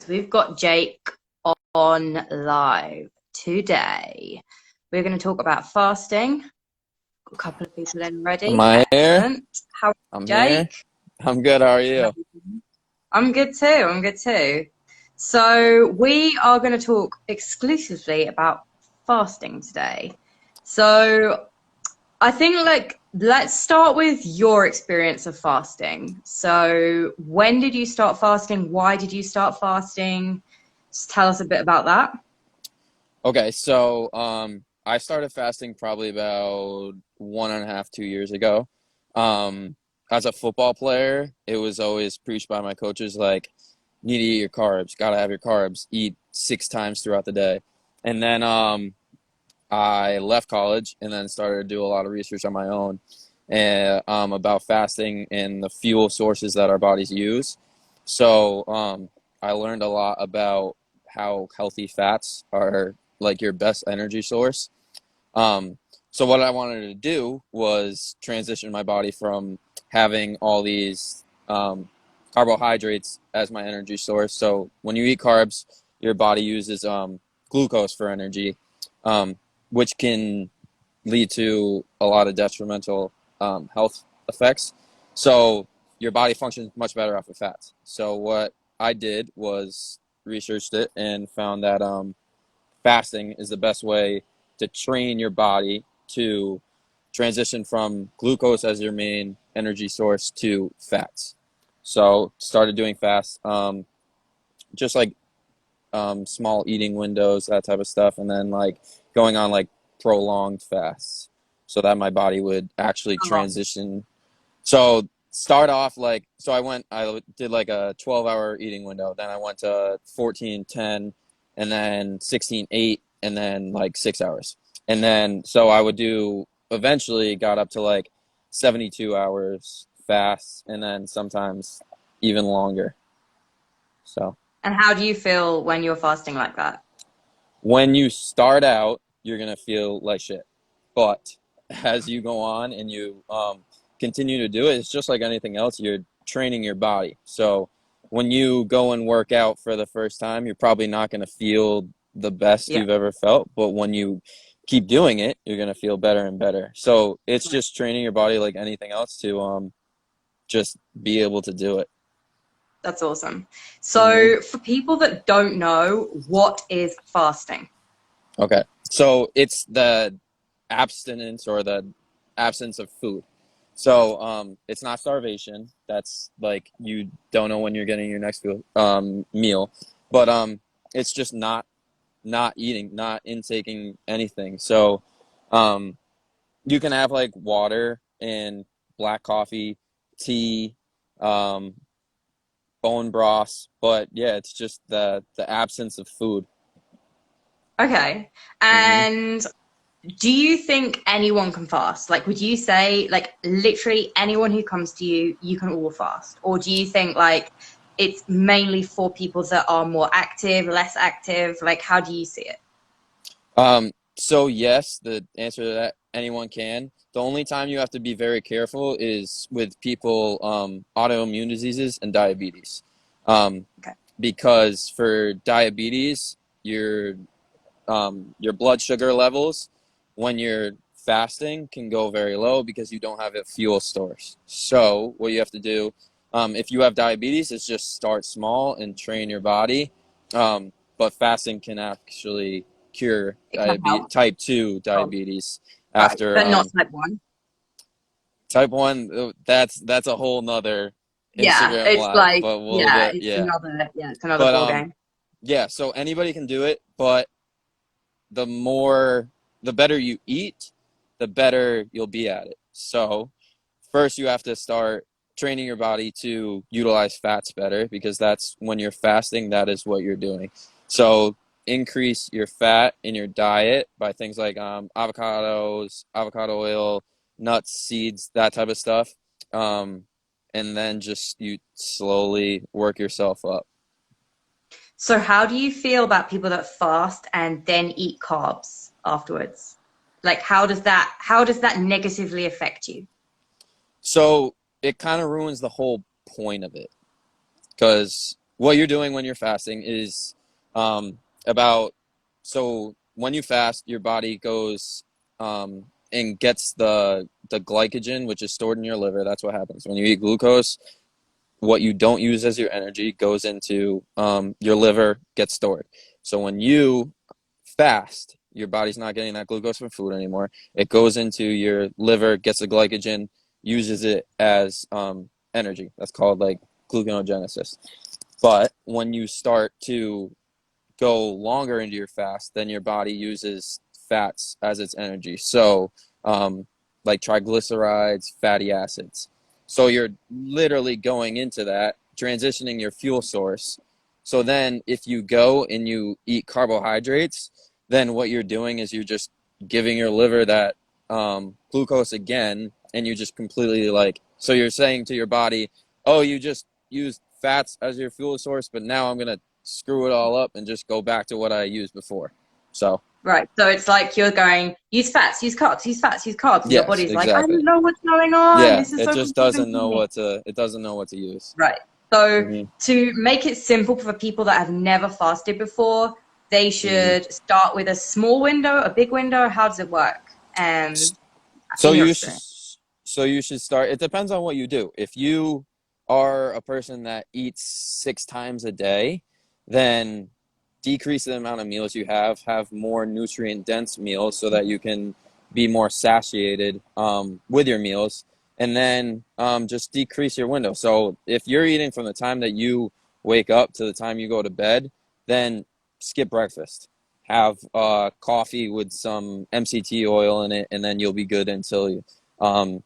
We've got Jake on live today. We're going to talk about fasting. Got a couple of people in Am already. I here? Excellent. How are I'm you, here. Jake? I'm good. How are you? I'm good too. I'm good too. So we are going to talk exclusively about fasting today. So I think let's start with your experience of fasting. So when did you start fasting? Why did you start fasting? Just tell us a bit about that. Okay, so I started fasting probably about 1.5, 2 years ago. Um, as a football player, it was always preached by my coaches like, you need to eat your carbs, gotta have your carbs, eat 6 times throughout the day. And then I left college and then started to do a lot of research on my own and about fasting and the fuel sources that our bodies use. So I learned a lot about how healthy fats are like your best energy source. Um, so what I wanted to do was transition my body from having all these carbohydrates as my energy source. So when you eat carbs, your body uses glucose for energy, um, which can lead to a lot of detrimental health effects. So your body functions much better off of fats. So what I did was researched it and found that fasting is the best way to train your body to transition from glucose as your main energy source to fats. So started doing fast, just like small eating windows, that type of stuff, and then like going on like prolonged fasts so that my body would actually Oh, transition. So start off like, so I did like a 12-hour eating window. Then I went to 14-10 and then 16-8 and then like 6 hours. And then, so I would do, eventually got up to like 72 hours fast and then sometimes even longer. So. and how do you feel when you're fasting like that? When you start out, you're gonna feel like shit. But as you go on and you continue to do it, it's just like anything else. You're training your body. So when you go and work out for the first time, you're probably not gonna feel the best Yeah. you've ever felt. But when you keep doing it, you're gonna feel better and better. So it's just training your body like anything else to just be able to do it. That's awesome. Hmm. So for people that don't know, what is fasting? Okay. So it's the abstinence or the absence of food. So it's not starvation. That's like you don't know when you're getting your next meal, but it's just not eating, not intaking anything. So um, you can have like water and black coffee, tea, um, bone broth, but yeah, it's just the absence of food. Okay. Hmm. And do you think anyone can fast? Like, would you say, like, literally anyone who comes to you, you can all fast? Or do you think, like, it's mainly for people that are more active, less active? Like, how do you see it? So yes, the answer to that, anyone can. The only time you have to be very careful is with people, autoimmune diseases and diabetes. Um, Okay. because for diabetes, your blood sugar levels when you're fasting can go very low because you don't have a fuel source. So what you have to do, if you have diabetes, is just start small and train your body. But fasting can actually cure It can help. type 2 Oh, diabetes right. after But not type 1. type 1. That's a whole nother Yeah. Instagram It's live, like, but we'll yeah, get, yeah. it's another But ball game. yeah, so anybody can do it, but the more the better you eat, the better you'll be at it. So first you have to start training your body to utilize fats better because that's when you're fasting, that is what you're doing. So increase your fat in your diet by things like avocados, avocado oil, nuts, seeds, that type of stuff. Um, and then just you slowly work yourself up. So how do you feel about people that fast and then eat carbs afterwards? Like, how does that negatively affect you? So it kind of ruins the whole point of it. Because what you're doing when you're fasting is um, about so when you fast, your body goes and gets the glycogen, which is stored in your liver. That's what happens when you eat glucose. What you don't use as your energy goes into your liver, gets stored. So when you fast, your body's not getting that glucose from food anymore. It goes into your liver, gets the glycogen, uses it as energy. That's called like gluconeogenesis. But when you start to go longer into your fast, then your body uses fats as its energy. So, like triglycerides, fatty acids. So you're literally going into that, transitioning your fuel source. So then if you go and you eat carbohydrates, then what you're doing is you're just giving your liver that glucose again, and you just completely like, so you're saying to your body, oh, you just used fats as your fuel source, but now I'm going to screw it all up and just go back to what I used before. So, Right. So it's like you're going, use fats, use carbs, use fats, use carbs, and your yes, body's like, I exactly. don't know what's going on. Yeah, This is it so just confusing doesn't for know me. what to use. Right. So Mhm. to make it simple for people that have never fasted before, they Mhm. should start with a small window, a big window. How does it work? So In your you should experience. start. It depends on what you do. If you are a person that eats 6 times a day, then decrease the amount of meals you have more nutrient dense meals so that you can be more satiated with your meals, and then just decrease your window. So if you're eating from the time that you wake up to the time you go to bed, then skip breakfast. Have coffee with some MCT oil in it, and then you'll be good until um,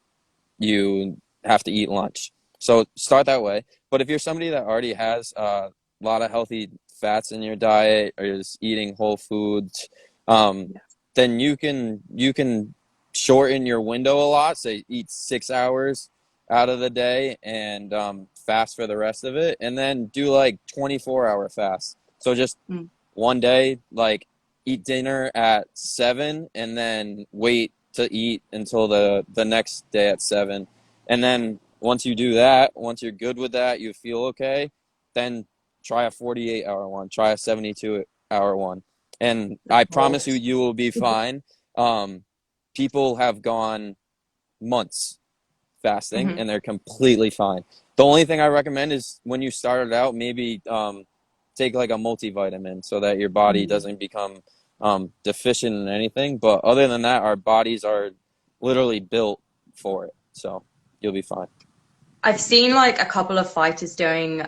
you have to eat lunch. So start that way. But if you're somebody that already has a lot of healthy fats in your diet or is eating whole foods, um, then you can shorten your window a lot. Say eat 6 hours out of the day and fast for the rest of it, and then do like 24-hour fast. So just Mm. one day, like eat dinner at 7 and then wait to eat until the next day at 7. And then once you do that, once you're good with that, you feel okay, then try a 48-hour one, try a 72-hour one. And I promise you, Course. you will be fine. Um, People have gone months fasting Hmm. and they're completely fine. The only thing I recommend is when you started out, maybe take like a multivitamin so that your body doesn't become deficient in anything. But other than that, our bodies are literally built for it. So you'll be fine. I've seen like a couple of fighters doing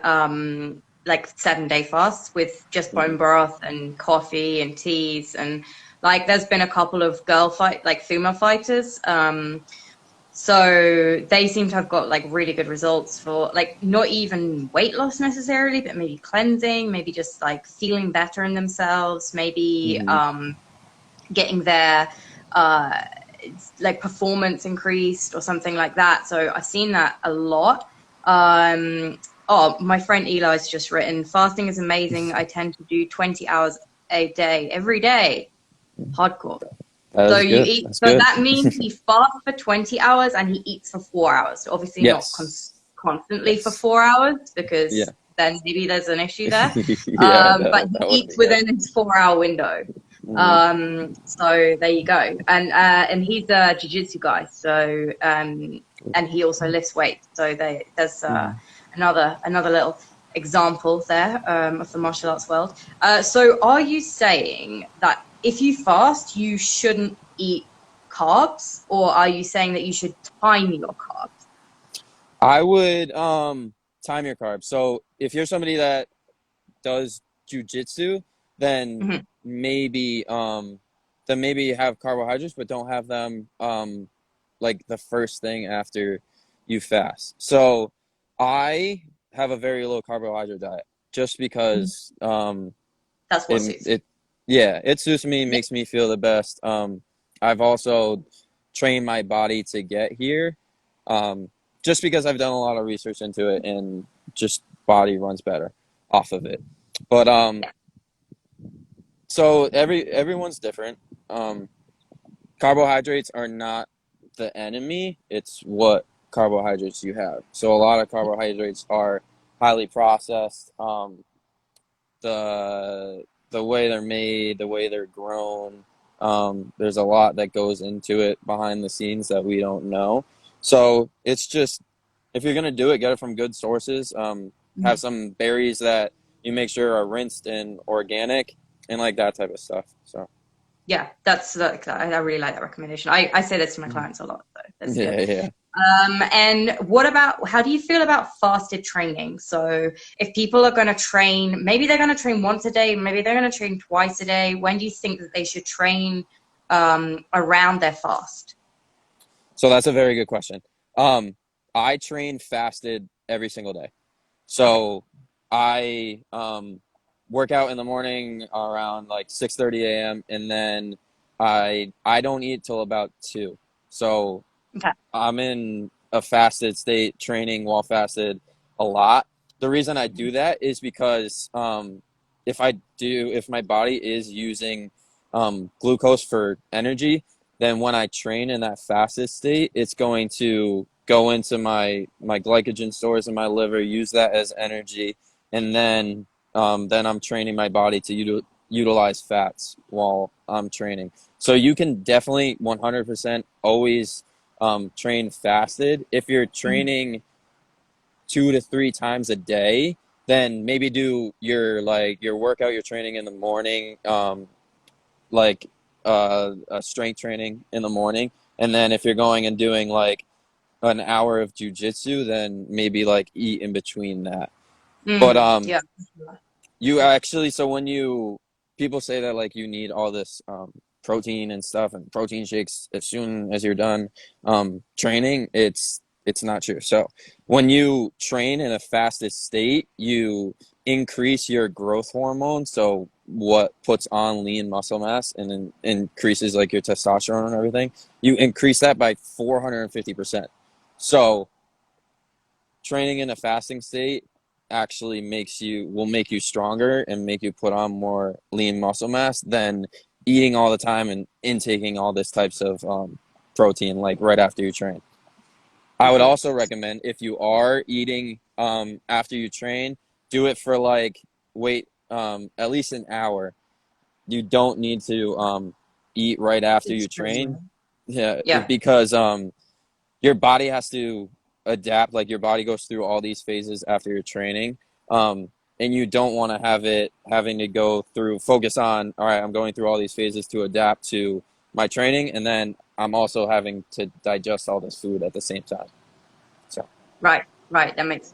like 7 day fasts with just bone Mhm. broth and coffee and teas, and like there's been a couple of girl fight like female fighters. So they seem to have got like really good results for like not even weight loss necessarily, but maybe cleansing, maybe just like feeling better in themselves, maybe Mhm. getting their uh, like performance increased or something like that. So I've seen that a lot. Oh, my friend Eli's just written, fasting is amazing. I tend to do 20 hours a day, every day. Hardcore. That So is you good. eat, That's so good. that means he fasts for 20 hours and he eats for 4 hours. So obviously not Yes. constantly for Yes. 4 hours Yeah. because then maybe there's an issue there. Yeah. But That he wouldn't eats be good. within his 4 hour window. Mhm. So there you go. And he's a jiu-jitsu guy. So and he also lifts weights. So there's Mhm. another little example there of the martial arts world. So are you saying that if you fast, you shouldn't eat carbs, or are you saying that you should time your carbs? I would time your carbs. So if you're somebody that does jujitsu, then Hmm. maybe then maybe have carbohydrates, but don't have them like the first thing after you fast. So I have a very low carbohydrate diet just because That's what suits you. it yeah, it suits me, Yeah. makes me feel the best. I've also trained my body to get here. Just because I've done a lot of research into it and just body runs better off of it. But so everyone's different. Um, Carbohydrates are not the enemy, it's what carbohydrates you have. So a lot of carbohydrates are highly processed. The way they're made, the way they're grown. There's a lot that goes into it behind the scenes that we don't know. So it's just, if you're gonna do it, get it from good sources. Have some berries that you make sure are rinsed and organic, and like that type of stuff. So Yeah, that's like I really like that recommendation. I say this to my clients a lot, so that's good. yeah, yeah. And what about how do you feel about fasted training? So if people are going to train, maybe they're going to train once a day, maybe they're going to train twice a day. When do you think that they should train around their fast? So that's a very good question. I train fasted every single day. Okay. So I work out in the morning around like 6:30 a.m. and then I don't eat till about 2. So Okay. I'm in a fasted state, training while fasted a lot. The reason I do that is because if my body is using glucose for energy, then when I train in that fasted state, it's going to go into my glycogen stores in my liver, use that as energy, and then I'm training my body to utilize fats while I'm training. So you can definitely 100% always train fasted. If you're Mhm. training 2 to 3 times a day, then maybe do your workout, your training in the morning, like strength training in the morning, and then if you're going and doing like an hour of jujitsu, then maybe like eat in between that. But Yeah. you actually, so when you people say that like you need all this protein and stuff and protein shakes as soon as you're done training, it's not true. So when you train in a fasted state, you increase your growth hormone, so what puts on lean muscle mass and then increases like your testosterone and everything. You increase that by 450%. So training in a fasting state actually will make you stronger and make you put on more lean muscle mass than eating all the time and intaking all this types of protein like right after you train. I would also recommend, if you are eating after you train, do it for like wait at least an hour. You don't need to eat right after you It's train. crazy. Yeah, Yeah. because your body has to adapt. Like your body goes through all these phases after your training, and you don't want to have it having to go through focus on, all right, I'm going through all these phases to adapt to my training, and then I'm also having to digest all this food at the same time. So Right, right. That makes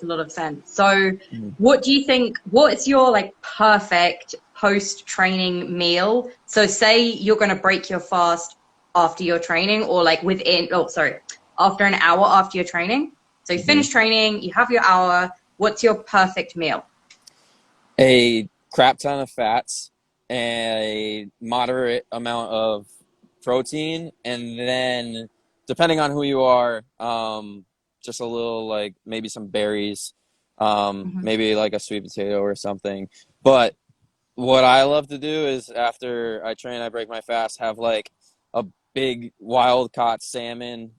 a lot of sense. So, Mhm. what do you think? What is your like perfect post-training meal? So, say you're going to break your fast after your training, or like within, oh, sorry, after an hour after your training. So, you Mhm. finish training, you have your hour. What's your perfect meal? A crap ton of fats, a moderate amount of protein, and then depending on who you are, just a little like maybe some berries, Hmm. maybe like a sweet potato or something. But what I love to do is after I train, I break my fast, have like a big wild caught salmon,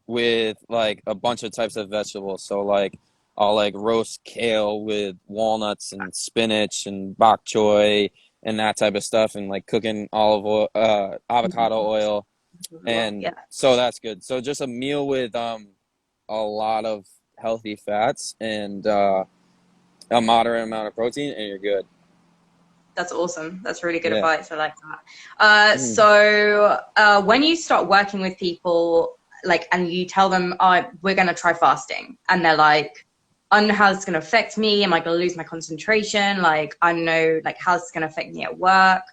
with like a bunch of types of vegetables. So like I'll like roast kale with walnuts and spinach and bok choy and that type of stuff, and like cooking olive oil, avocado oil, and Yeah, so that's good. So just a meal with a lot of healthy fats and a moderate amount of protein, and you're good. that's awesome. That's really good Yeah. advice. I like that. When you start working with people, like, and you tell them, "Oh, we're going to try fasting," and they're like, "I don't know how it's going to affect me. Am I going to lose my concentration? Like, I don't know, like, how's it's going to affect me at work?"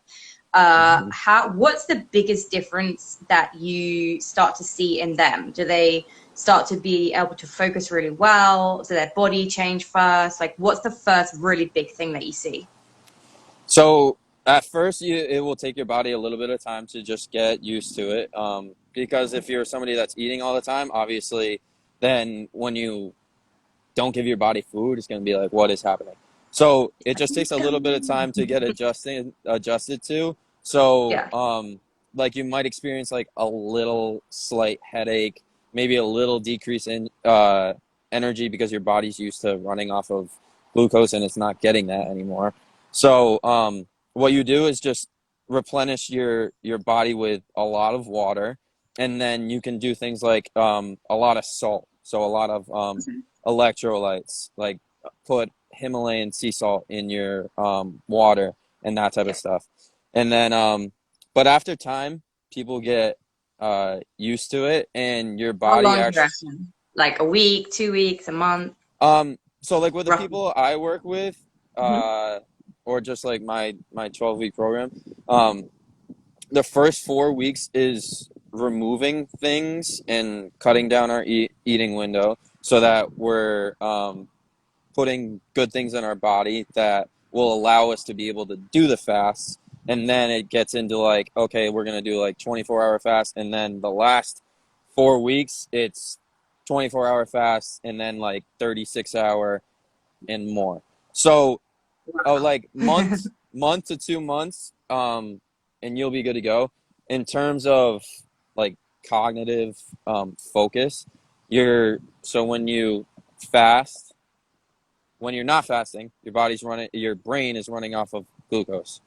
Mhm. What's the biggest difference that you start to see in them? Do they start to be able to focus really well? Do their body change first? Like, what's the first really big thing that you see? So at first, it will take your body a little bit of time to just get used to it. Because if you're somebody that's eating all the time, obviously, then when you don't give your body food, it's going to be like, what is happening? So it just takes What's a little going bit of time to on? get adjusted to. So Yeah. like you might experience like a little slight headache, maybe a little decrease in energy because your body's used to running off of glucose and it's not getting that anymore. So what you do is just replenish your body with a lot of water, and then you can do things like a lot of salt, so a lot of electrolytes, like put Himalayan sea salt in your water and that type Yeah. of stuff. And then but after time, people get used to it, and your How body long do you actually reckon? Like a week, 2 weeks, a month, so like with the roughly? people I work with, Hmm. uh or just like my 12-week program, the first 4 weeks is removing things and cutting down our eating window so that we're putting good things in our body that will allow us to be able to do the fast. And then it gets into like, okay, we're going to do like 24-hour fast. And then the last 4 weeks, it's 24-hour fast and then like 36-hour and more. So, oh, Wow. like month to 2 months, and you'll be good to go. In terms of like cognitive focus, so when you fast, when you're not fasting, your brain is running off of glucose.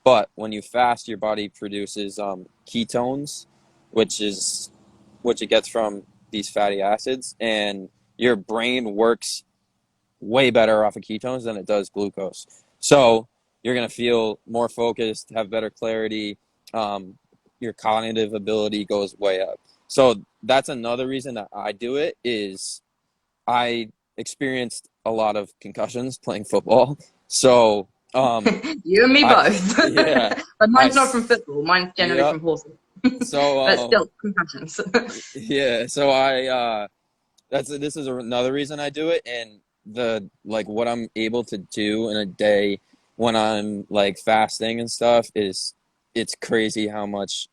But when you fast, your body produces ketones, which is which it gets from these fatty acids, and your brain works way better off of ketones than it does glucose. So you're gonna feel more focused, have better clarity. Your cognitive ability goes way up. So that's another reason that I do it is I experienced a lot of concussions playing football. So, You and me I, both. yeah, But I, mine's not from football. Mine's generally yep. from horses. So, But still, concussions. yeah, so this is another reason I do it. And the, like, what I'm able to do in a day when I'm like fasting and stuff is it's crazy how much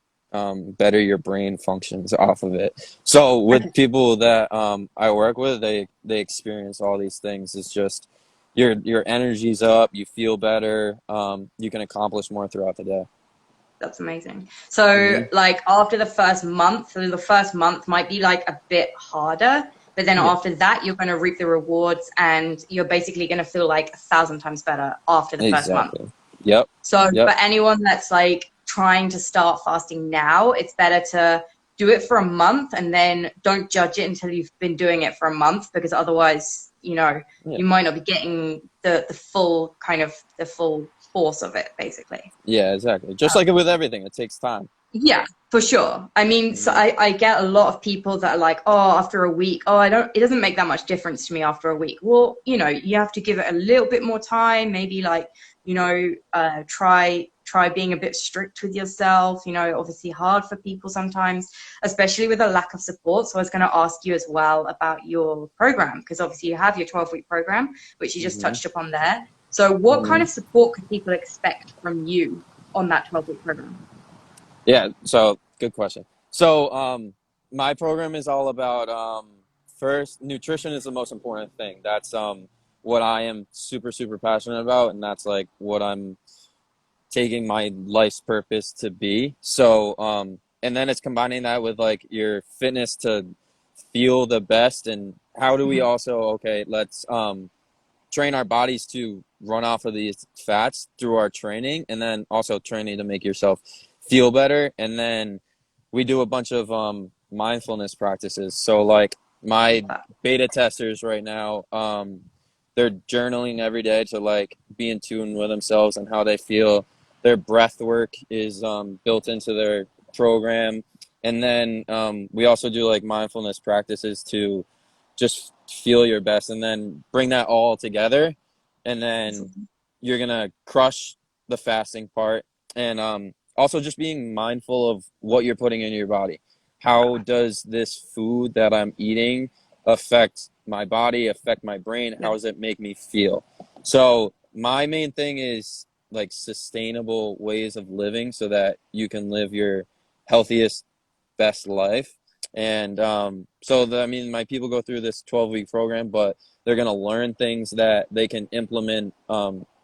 better your brain functions off of it. So with Okay, people that I work with, they experience all these things. It's just your energy's up, you feel better, you can accomplish more throughout the day. that's amazing. So, Hmm. like after the first month, so the first month might be like a bit harder, but then Yeah, after that, you're going to reap the rewards, and you're basically going to feel like 1,000 times better after the first month. exactly. Yep. So for Yep. anyone that's like trying to start fasting now, it's better to do it for a month and then don't judge it until you've been doing it for a month, because otherwise, Yeah. you might not be getting the full kind of the full force of it, basically. Yeah, exactly. Just like with everything, it takes time. Yeah, for sure. I mean, so Hmm. I get a lot of people that are like, oh, after a week, oh, it doesn't make that much difference to me after a week. Well, you have to give it a little bit more time, maybe like, try being a bit strict with yourself, obviously hard for people sometimes, especially with a lack of support. So I was going to ask you as well about your program, because obviously you have your 12-week program, which you just Hmm. touched upon there. So what kind Hmm. of support could people expect from you on that 12-week program? Yeah, so good question. So, my program is all about first, nutrition is the most important thing. That's what I am super, super passionate about, and that's like what I'm taking my life's purpose to be. So, and then it's combining that with like your fitness to feel the best, and how do we Mhm. also, okay, let's train our bodies to run off of these fats through our training, and then also training to make yourself feel better. And then we do a bunch of mindfulness practices. So like my beta testers right now, they're journaling every day to like be in tune with themselves and how they feel. Their breath work is built into their program. And then we also do like mindfulness practices to just feel your best, and then bring that all together, and then you're gonna crush the fasting part. And also just being mindful of what you're putting into your body. How does this food that I'm eating affect my body, affect my brain? Yeah. How does it make me feel? So my main thing is like sustainable ways of living so that you can live your healthiest, best life. And I mean, my people go through this 12-week program, but they're going to learn things that they can implement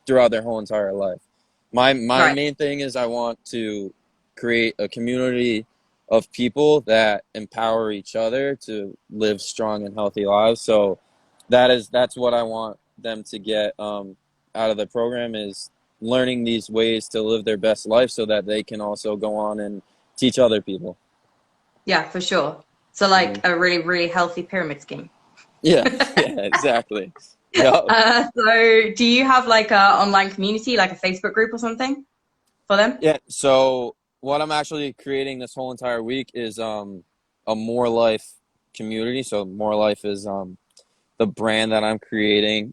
throughout their whole entire life. My Right. main thing is I want to create a community of people that empower each other to live strong and healthy lives. So that's what I want them to get out of the program is learning these ways to live their best life so that they can also go on and teach other people. Yeah, for sure. So Hmm. like a really, really healthy pyramid scheme. Yeah, yeah, exactly. Yep. So do you have like a online community, like a Facebook group or something for them? Yeah. So what I'm actually creating this whole entire week is a More Life community. So More Life is the brand that I'm creating.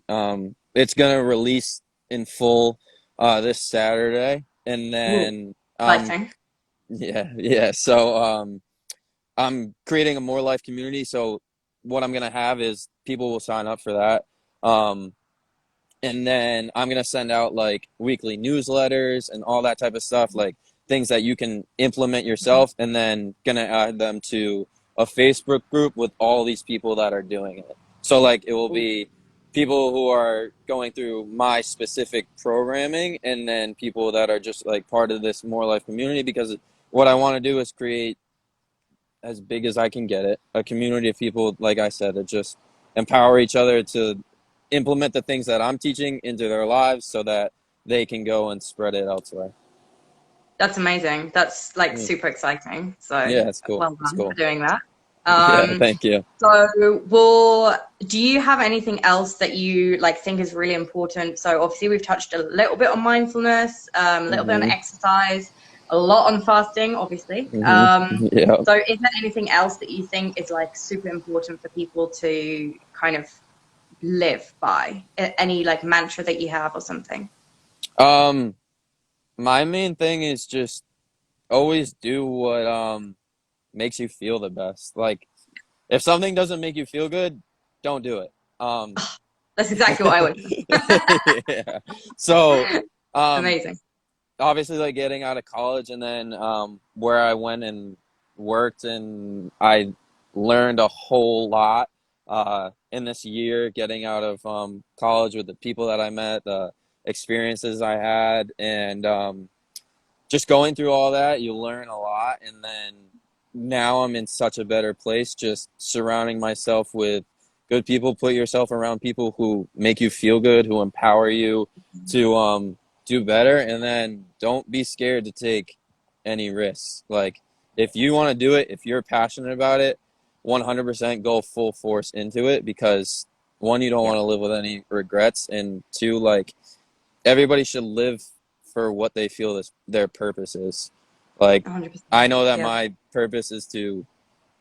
It's gonna release in full this Saturday, and Ooh, then exciting. yeah. So I'm creating a More Life community. So what I'm gonna have is people will sign up for that. Um, and then I'm gonna send out like weekly newsletters and all that type of stuff, like things that you can implement yourself, and then gonna add them to a Facebook group with all these people that are doing it. So like it will Ooh, be people who are going through my specific programming, and then people that are just like part of this More Life community. Because what I want to do is create as big as I can get it, a community of people, like I said, that just empower each other to implement the things that I'm teaching into their lives so that they can go and spread it elsewhere. that's amazing. That's like Mm. super exciting. So Yeah, it's cool. well It's done for cool. doing that. Yeah, Um, thank you. so do you have anything else that you like think is really important? So obviously we've touched a little bit on mindfulness, a little bit on Hmm. exercise, a lot on fasting, obviously. Hmm. Yeah. So is there anything else that you think is like super important for people to kind of live by? Any like mantra that you have or something? Um, my main thing is just always do what makes you feel the best. Like if something doesn't make you feel good, don't do it. That's exactly what I would. Yeah. So, um, Amazing. obviously like getting out of college and then where I went and worked and I learned a whole lot in this year getting out of college with the people that I met, the experiences I had, and just going through all that, you learn a lot. And then now I'm in such a better place just surrounding myself with good people. Put yourself around people who make you feel good, who empower you to do better. And then don't be scared to take any risks. Like if you want to do it, if you're passionate about it, 100% go full force into it, because one, you don't Yeah, want to live with any regrets, and two, like everybody should live for what they feel this their purpose is. Like 100%. I know that Yeah. my purpose is to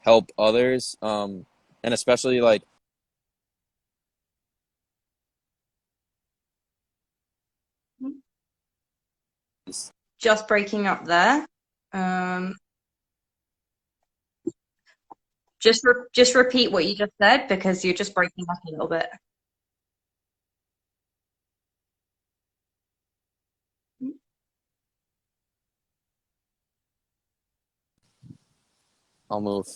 help others, and especially like Just breaking up there. Um, just repeat what you just said because you're just breaking up a little bit. I'll move.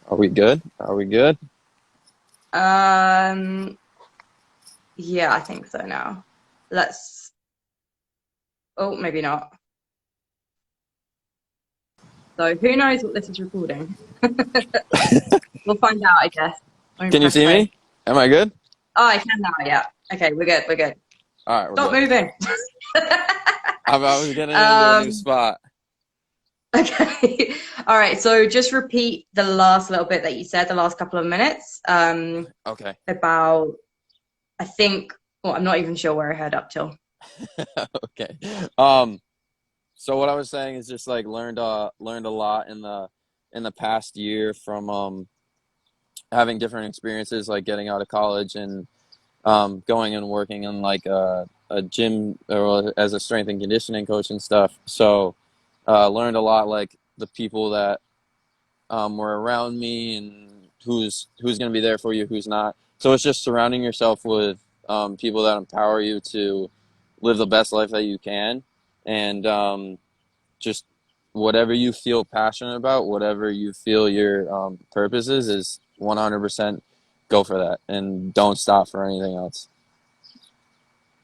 Are we good? Are we good? Um, yeah, I think so now. Let's, oh, maybe not. So who knows what this is recording? We'll find out, I guess. Let me Can you press see play. me? Am I good? Oh, I can now, yeah. Okay, we're good, we're good. All right, we're Stop good. moving. I was getting into a new Um, spot. okay. All right, so just repeat the last little bit that you said, the last couple of minutes, Okay. about, I think, well, I'm not even sure where I heard up till. Okay. Um, so what I was saying is just like learned a lot in the past year from having different experiences, like getting out of college and going and working in like a gym or as a strength and conditioning coach and stuff. So learned a lot, like the people that were around me and who's going to be there for you, who's not. So it's just surrounding yourself with people that empower you to live the best life that you can, and just whatever you feel passionate about, whatever you feel your purpose is 100% go for that and don't stop for anything else.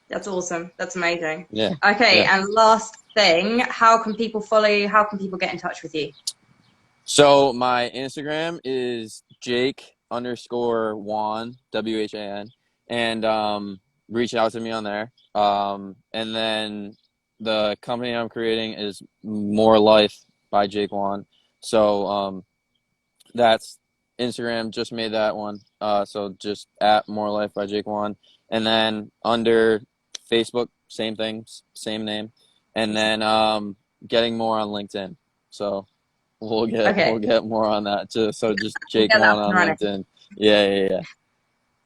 That's awesome. That's amazing. Yeah, Okay, yeah. and last thing, how can people follow you? How can people get in touch with you? So my Instagram is Jake underscore Whan, Whan, and reach out to me on there. And then the company I'm creating is More Life by Jake Whan. So that's Instagram, just made that one. So just at More Life by Jake Whan. And then under Facebook, same thing, same name. And then getting more on LinkedIn. So we'll Okay, get more on that too. So just we'll Jake get that One up and on running. LinkedIn. Yeah. Yep.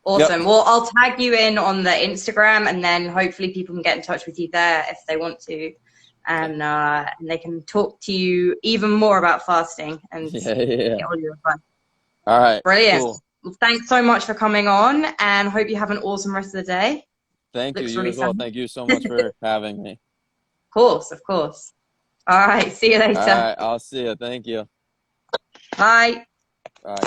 Awesome. Well, I'll tag you in on the Instagram, and then hopefully people can get in touch with you there if they want to, and they can talk to you even more about fasting and Yeah. get all your advice. All right. Brilliant. Cool. Well, thanks so much for coming on, and hope you have an awesome rest of the day. Thank you. Looks You really as well. sunny. Thank you so much for having me. Of course, of course. All right. See you All later. right. I'll see you. Thank you. Bye. Bye.